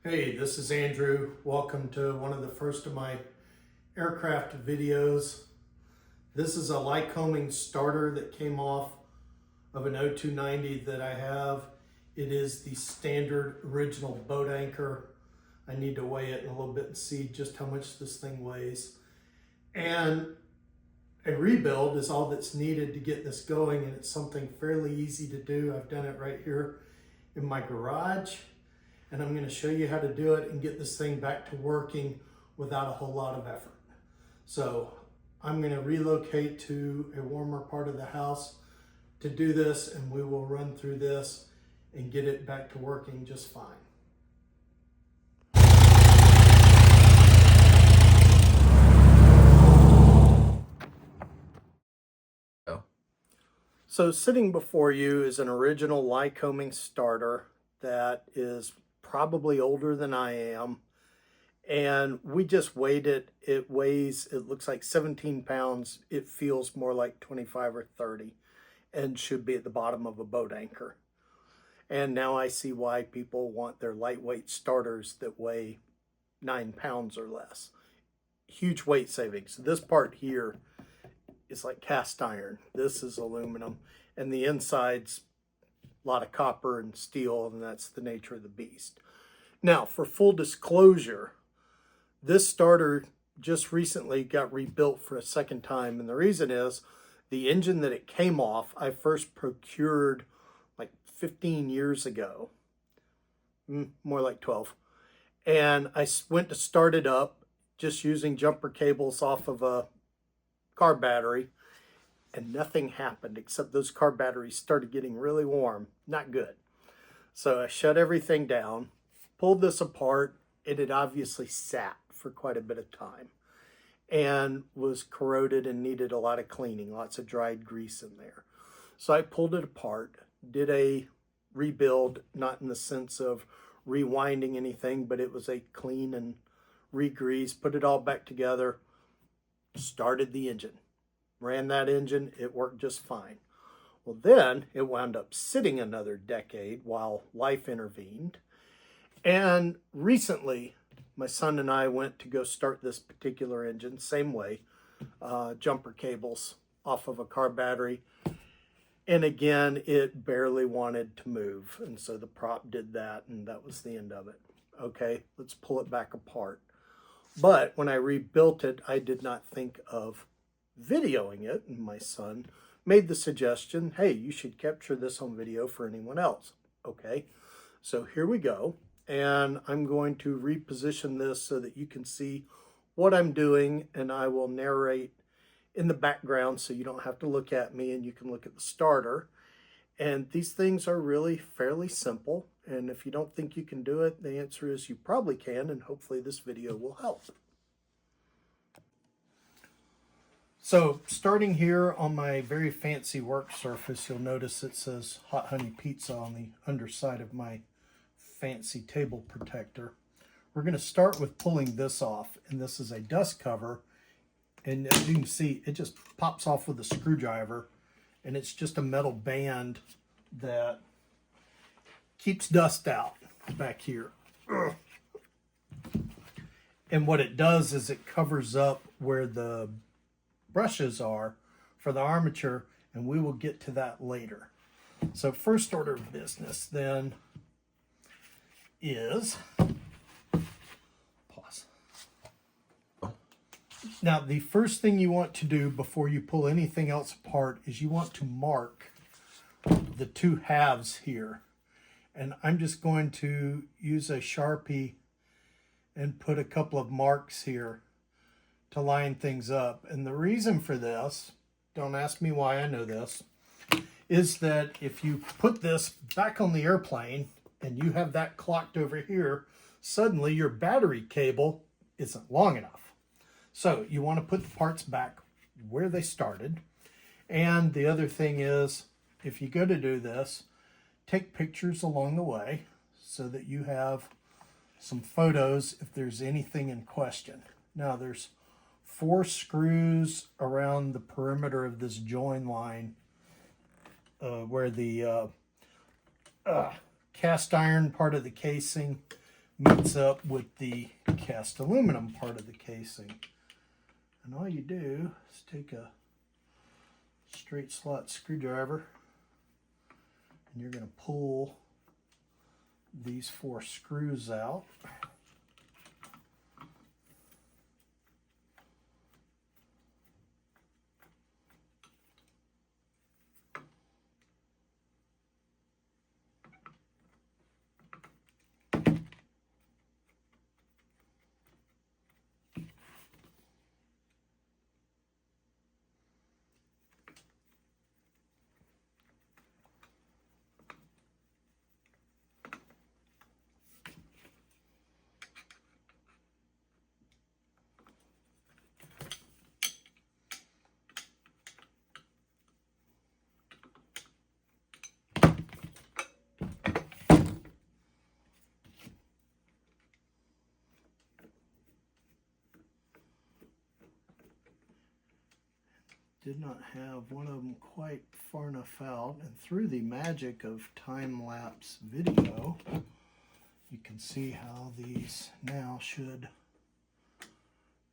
Hey, this is Andrew. Welcome to one of the first of my aircraft videos. This is a Lycoming starter that came off of an 0290 that I have. It is the standard original boat anchor. I need to weigh it in a little bit and see just how much this thing weighs. And a rebuild is all that's needed to get this going, and it's something fairly easy to do. I've done it right here in my garage. And I'm going to show you how to do it and get this thing back to working without a whole lot of effort. So I'm going to relocate to a warmer part of the house to do this, and we will run through this and get it back to working just fine. So sitting before you is an original Lycoming starter that is probably older than I am, and we just weighed it. It looks like 17 pounds. It feels more like 25 or 30 and should be at the bottom of a boat anchor. And now I see why people want their lightweight starters that weigh 9 pounds or less. Huge weight savings. This part here is like cast iron. This is aluminum, and the inside's a lot of copper and steel, and that's the nature of the beast. Now, for full disclosure, this starter just recently got rebuilt for a second time, and the reason is the engine that it came off, I first procured like 15 years ago, more like 12, and I went to start it up just using jumper cables off of a car battery, and nothing happened except those car batteries started getting really warm. Not good. So I shut everything down, pulled this apart. It had obviously sat for quite a bit of time and was corroded and needed a lot of cleaning, lots of dried grease in there. So I pulled it apart, did a rebuild, not in the sense of rewinding anything, but it was a clean and re-grease, put it all back together, started the engine. Ran that engine, it worked just fine. Well, then it wound up sitting another decade while life intervened. And recently, my son and I went to go start this particular engine, same way, jumper cables off of a car battery. And again, it barely wanted to move. And so the prop did that, and that was the end of it. Okay, let's pull it back apart. But when I rebuilt it, I did not think of videoing it, and my son made the suggestion, hey, you should capture this on video for anyone else. Okay, so here we go, and I'm going to reposition this so that you can see what I'm doing, and I will narrate in the background so you don't have to look at me and you can look at the starter. And these things are really fairly simple, and if you don't think you can do it, the answer is you probably can, and hopefully this video will help. So starting here on my very fancy work surface, you'll notice it says Hot Honey Pizza on the underside of my fancy table protector. We're going to start with pulling this off, and this is a dust cover, and as you can see, it just pops off with a screwdriver, and it's just a metal band that keeps dust out back here. And what it does is it covers up where the brushes are for the armature, and we will get to that later. So first order of business then is pause. Now the first thing you want to do before you pull anything else apart is you want to mark the two halves here, and I'm just going to use a Sharpie and put a couple of marks here to line things up. And the reason for this, don't ask me why I know this, is that if you put this back on the airplane and you have that clocked over here, suddenly your battery cable isn't long enough. So you want to put the parts back where they started. And the other thing is, if you go to do this, take pictures along the way so that you have some photos if there's anything in question. Now there's 4 screws around the perimeter of this join line where the cast iron part of the casing meets up with the cast aluminum part of the casing. And all you do is take a straight slot screwdriver and you're going to pull these 4 screws out. Did not have one of them quite far enough out, and through the magic of time-lapse video, you can see how these now should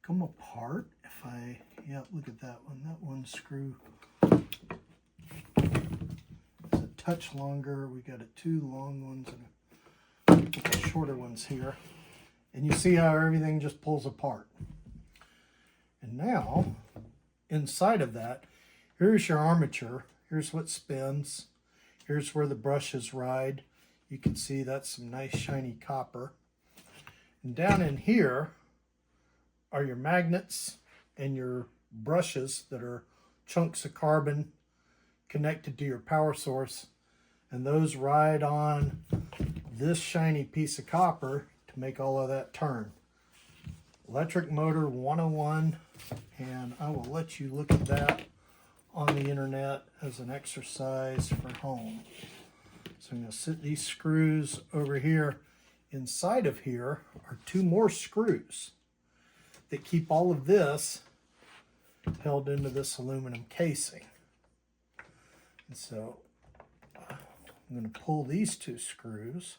come apart. If I, yeah, look at that one screw is a touch longer. We got 2 long ones and a couple shorter ones here. And you see how everything just pulls apart. And now, inside of that, here's your armature. Here's what spins. Here's where the brushes ride. You can see that's some nice shiny copper. And down in here are your magnets and your brushes that are chunks of carbon connected to your power source. And those ride on this shiny piece of copper to make all of that turn. Electric motor 101, and I will let you look at that on the internet as an exercise for home. So I'm going to sit these screws over here. Inside of here are 2 more screws that keep all of this held into this aluminum casing. And so I'm going to pull these 2 screws.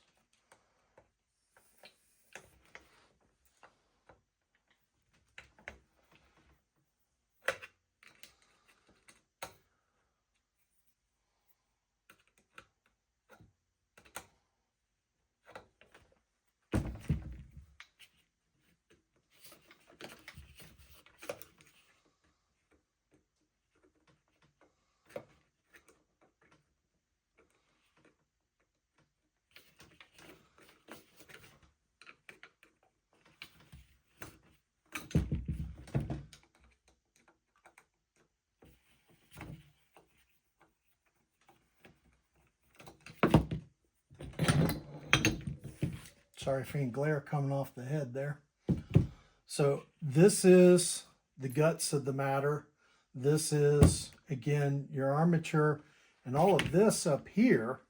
Sorry for any glare coming off the head there. So this is the guts of the matter. This is, again, your armature. And all of this up here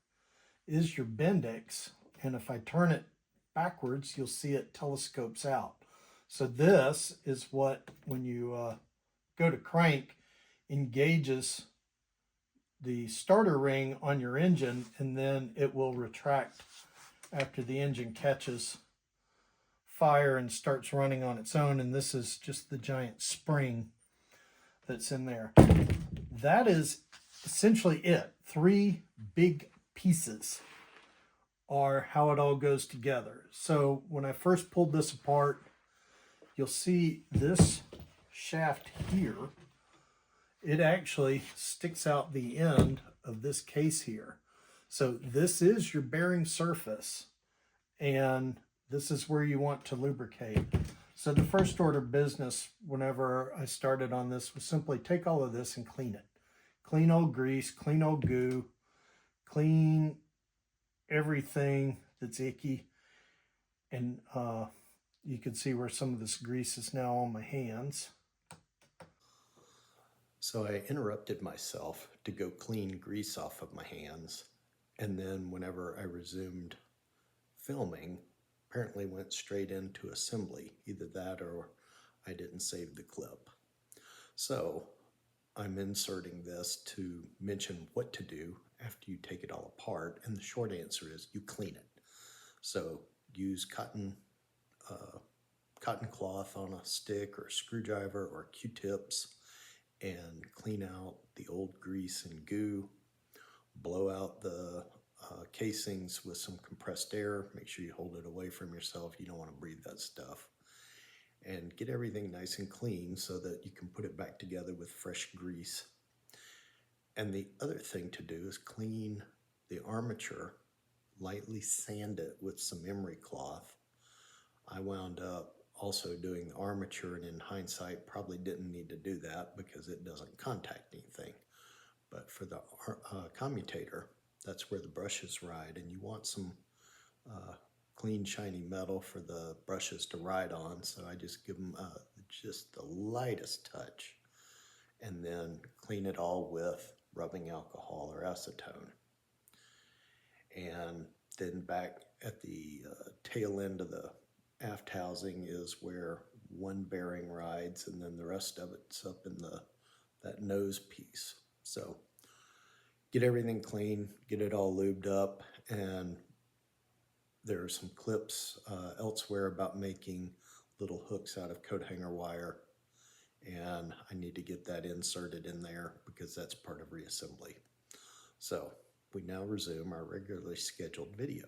is your Bendix. And if I turn it backwards, you'll see it telescopes out. So this is what, when you go to crank, engages the starter ring on your engine, and then it will retract after the engine catches fire and starts running on its own. And this is just the giant spring that's in there. That is essentially it. 3 big pieces are how it all goes together. So when I first pulled this apart, you'll see this shaft here, it actually sticks out the end of this case here. So this is your bearing surface, and this is where you want to lubricate. So the first order of business whenever I started on this was simply take all of this and clean it. Clean old grease, clean old goo, clean everything that's icky. And you can see where some of this grease is now on my hands. So I interrupted myself to go clean grease off of my hands. And then whenever I resumed filming, apparently went straight into assembly. Either that or I didn't save the clip. So I'm inserting this to mention what to do after you take it all apart. And the short answer is you clean it. So use cotton cloth on a stick or a screwdriver or Q-tips and clean out the old grease and goo, blow out the casings with some compressed air. Make sure you hold it away from yourself. You don't want to breathe that stuff. And get everything nice and clean so that you can put it back together with fresh grease. And the other thing to do is clean the armature, lightly sand it with some emery cloth. I wound up also doing the armature, and in hindsight probably didn't need to do that because it doesn't contact anything. But for the commutator, that's where the brushes ride, and you want some clean shiny metal for the brushes to ride on. So I just give them just the lightest touch, and then clean it all with rubbing alcohol or acetone. And then back at the tail end of the aft housing is where one bearing rides, and then the rest of it's up in that nose piece. So get everything clean, get it all lubed up, and there are some clips elsewhere about making little hooks out of coat hanger wire, and I need to get that inserted in there because that's part of reassembly. So we now resume our regularly scheduled video.